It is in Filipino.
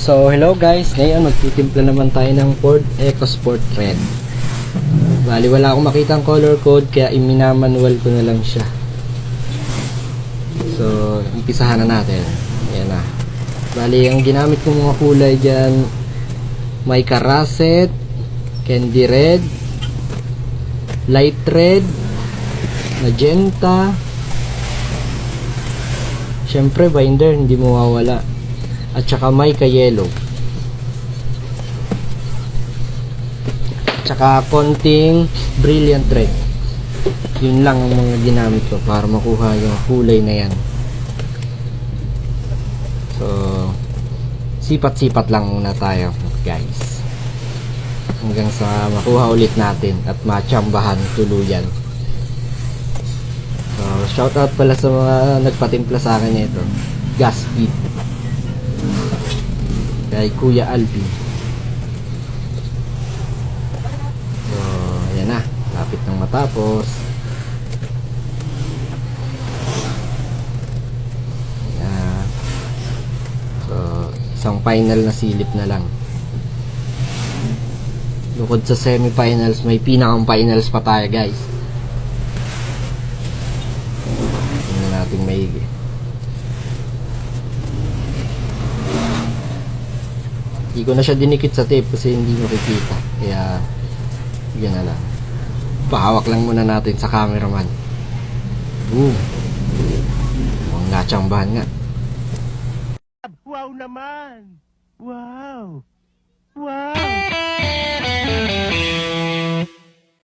So hello guys, ngayon magtitimpla naman tayo ng Ford EcoSport Red. Bali wala akong makitang color code kaya iminamanual ko na lang siya. So umpisahan na natin. Ayan na. Bali ang ginamit kong mga kulay dyan, may karaset, candy red, light red, magenta, syempre binder hindi mawawala, at saka may ka-yellow, tsaka konting brilliant red. Yun lang ang mga ginamit ko para makuha yung kulay na yan. So sipat-sipat lang muna tayo guys hanggang sa makuha ulit natin at matsambahan tuluyan. So shoutout pala sa mga nagpatimpla sa akin nito, Gas Speed, kay Kuya Alvin. So ayan na, lapit nang matapos. Ayan. So isang final na silip na lang. Bukod sa semi-finals, may pinakang finals pa tayo guys. Tingnan natin maigi. Hindi ko na siya dinikit sa tape kasi hindi makikita. Kaya yan na lang. Pahawak lang muna natin sa cameraman. Boom! Mukhang natsambahan nga. Wow naman! Wow! Wow!